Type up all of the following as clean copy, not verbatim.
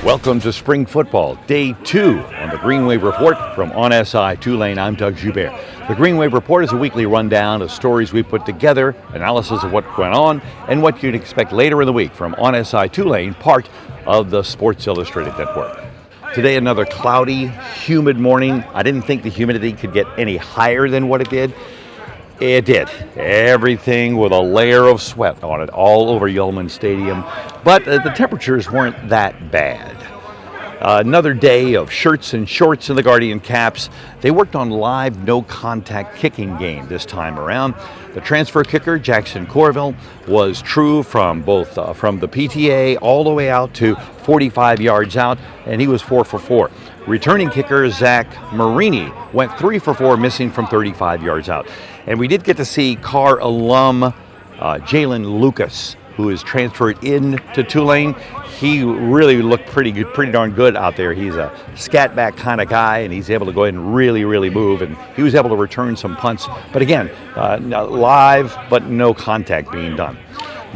Welcome to Spring Football, Day 2 on the Green Wave Report from On SI Tulane. I'm Doug Joubert. The Green Wave Report is a weekly rundown of stories we put together, analysis of what went on, and what you'd expect later in the week from On SI Tulane, part of the Sports Illustrated Network. Today, another cloudy, humid morning. I didn't think the humidity could get any higher than what it did. It did. Everything with a layer of sweat on it all over Yulman Stadium. But the temperatures weren't that bad. Another day of shirts and shorts in the Guardian caps. They worked on live no-contact kicking game this time around. The transfer kicker, Jackson Corville, was true from both from the PTA all the way out to 45 yards out, and he was 4 for 4. Returning kicker, Zach Marini, went 3 for 4, missing from 35 yards out. And we did get to see Carr alum Jalen Lucas, who is transferred into Tulane. He really looked pretty good, pretty darn good out there. He's a scat back kind of guy, and he's able to go ahead and really move. And he was able to return some punts. But again, live, but no contact being done.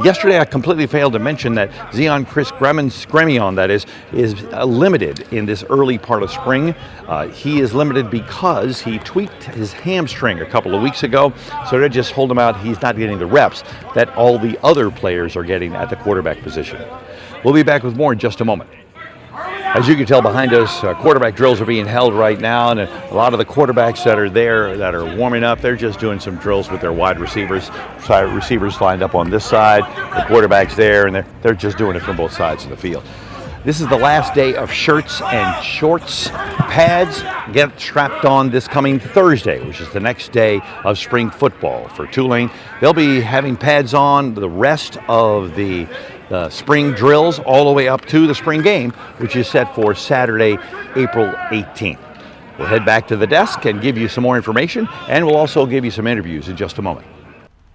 Yesterday, I completely failed to mention that Zion Chris Gremion, that is limited in this early part of spring. He is limited because he tweaked his hamstring a couple of weeks ago, so to just hold him out, he's not getting the reps that all the other players are getting at the quarterback position. We'll be back with more in just a moment. As you can tell behind us, quarterback drills are being held right now, and a lot of the quarterbacks that are there that are warming up, they're just doing some drills with their wide receivers. Receivers lined up on this side, the quarterback's there, and they're just doing it from both sides of the field. This is the last day of shirts and shorts. Pads get strapped on this coming Thursday, which is the next day of spring football for Tulane. They'll be having pads on the rest of the spring drills all the way up to the spring game, which is set for Saturday, April 18th. We'll head back to the desk and give you some more information, and we'll also give you some interviews in just a moment.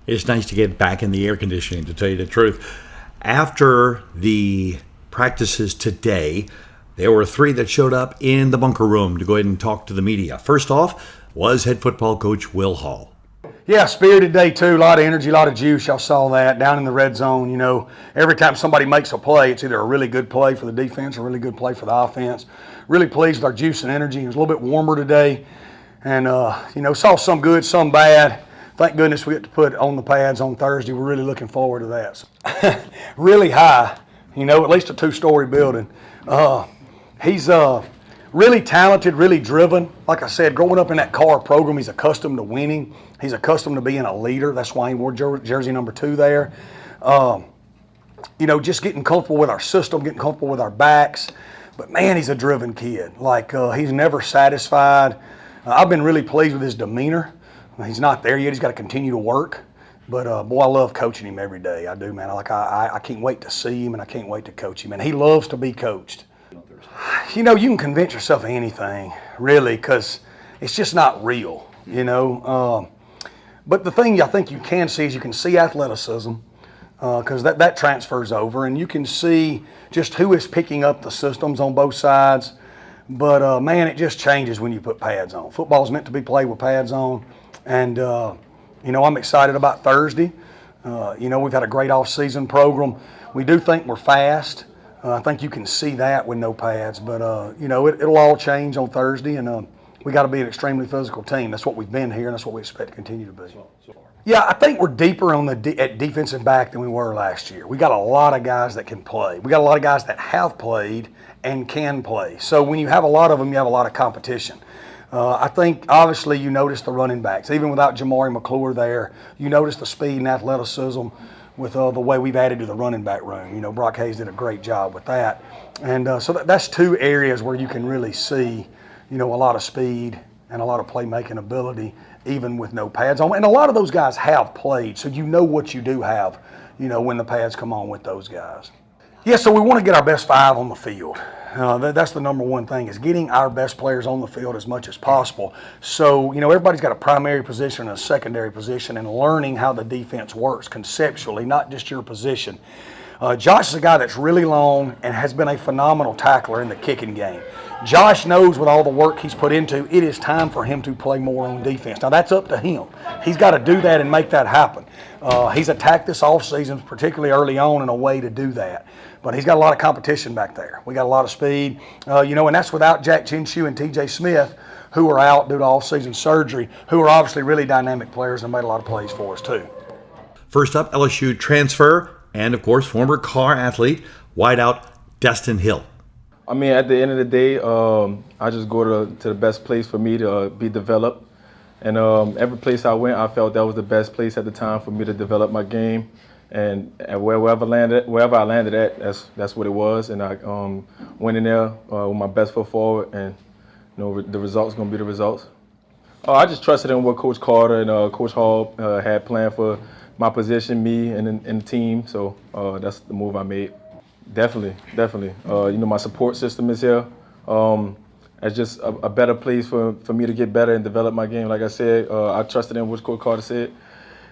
It's nice to get back in the air conditioning, to tell you the truth. After the practices today, there were 3 that showed up in the bunker room to go ahead and talk to the media. First off was head football coach Will Hall. Yeah, spirited day too. A lot of energy, a lot of juice. Y'all saw that down in the red zone. You know, every time somebody makes a play, it's either a really good play for the defense or a really good play for the offense. Really pleased with our juice and energy. It was a little bit warmer today, and saw some good, some bad. Thank goodness we get to put on the pads on Thursday. We're really looking forward to that. So, really high, at least a 2-story building. He's really talented, really driven. Like I said, growing up in that Carr program, he's accustomed to winning. He's accustomed to being a leader. That's why he wore jersey number 2 there. Just getting comfortable with our system, getting comfortable with our backs. But, man, he's a driven kid. He's never satisfied. I've been really pleased with his demeanor. He's not there yet. He's got to continue to work. But, boy, I love coaching him every day. I do, man. I can't wait to see him, and I can't wait to coach him. And he loves to be coached. You can convince yourself of anything, really, because it's just not real, But the thing I think you can see is you can see athleticism, because that transfers over, and you can see just who is picking up the systems on both sides. But, man, it just changes when you put pads on. Football's meant to be played with pads on, and, I'm excited about Thursday. We've had a great off-season program. We do think we're fast. I think you can see that with no pads, but it'll all change on Thursday, and we got to be an extremely physical team. That's what we've been here, and that's what we expect to continue to be. Yeah, I think we're deeper on at defensive back than we were last year. We got a lot of guys that can play. We got a lot of guys that have played and can play. So when you have a lot of them, you have a lot of competition. I think, obviously, you notice the running backs. Even without Jamari McClure there, you notice the speed and athleticism with the way we've added to the running back room. Brock Hayes did a great job with that. And so that's 2 areas where you can really see, a lot of speed and a lot of playmaking ability, even with no pads on. And a lot of those guys have played, so you know what you do have, when the pads come on with those guys. Yeah, so we want to get our best 5 on the field. That's the number one thing, is getting our best players on the field as much as possible. So, everybody's got a primary position and a secondary position, and learning how the defense works conceptually, not just your position. Josh is a guy that's really long and has been a phenomenal tackler in the kicking game. Josh knows with all the work he's put into, it is time for him to play more on defense. Now, that's up to him. He's got to do that and make that happen. He's attacked this offseason, particularly early on, in a way to do that. But he's got a lot of competition back there. We got a lot of speed, and that's without Jack Chinshu and T.J. Smith, who are out due to off-season surgery, who are obviously really dynamic players and made a lot of plays for us too. First up, LSU transfer and, of course, former car athlete, wideout Destyn Hill. I mean, at the end of the day, I just go to the best place for me to be developed. And every place I went, I felt that was the best place at the time for me to develop my game. And wherever I landed at, that's what it was. And I went in there with my best foot forward, and the results going to be the results. I just trusted in what Coach Carter and Coach Hall had planned for my position, me, and the team. So that's the move I made. Definitely. My support system is here. It's just a better place for me to get better and develop my game. Like I said, I trusted in what Coach Carter said.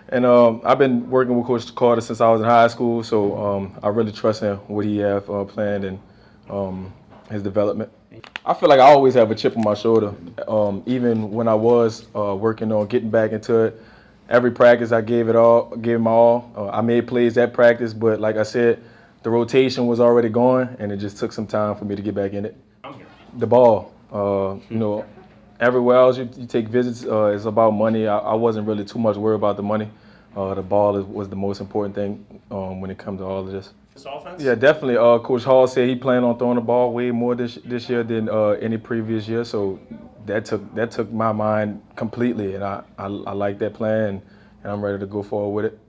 And I've been working with Coach Carter since I was in high school, so I really trust in what he has planned and his development. I feel like I always have a chip on my shoulder, even when I was working on getting back into it. Every practice I gave my all. I made plays at practice, but like I said, the rotation was already going, and it just took some time for me to get back in it. The ball, everywhere else you take visits, it's about money. I wasn't really too much worried about the money. The ball was the most important thing when it comes to all of this. This offense? Yeah, definitely. Coach Hall said he planned on throwing the ball way more this year than any previous year, so that took my mind completely, and I like that plan, and I'm ready to go forward with it.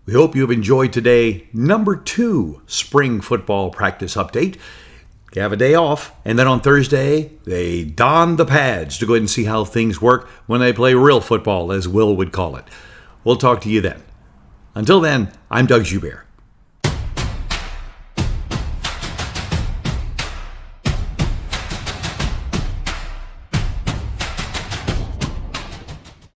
We hope you've enjoyed today, number 2 spring football practice update. You have a day off, and then on Thursday, they don the pads to go ahead and see how things work when they play real football, as Will would call it. We'll talk to you then. Until then, I'm Doug Joubert.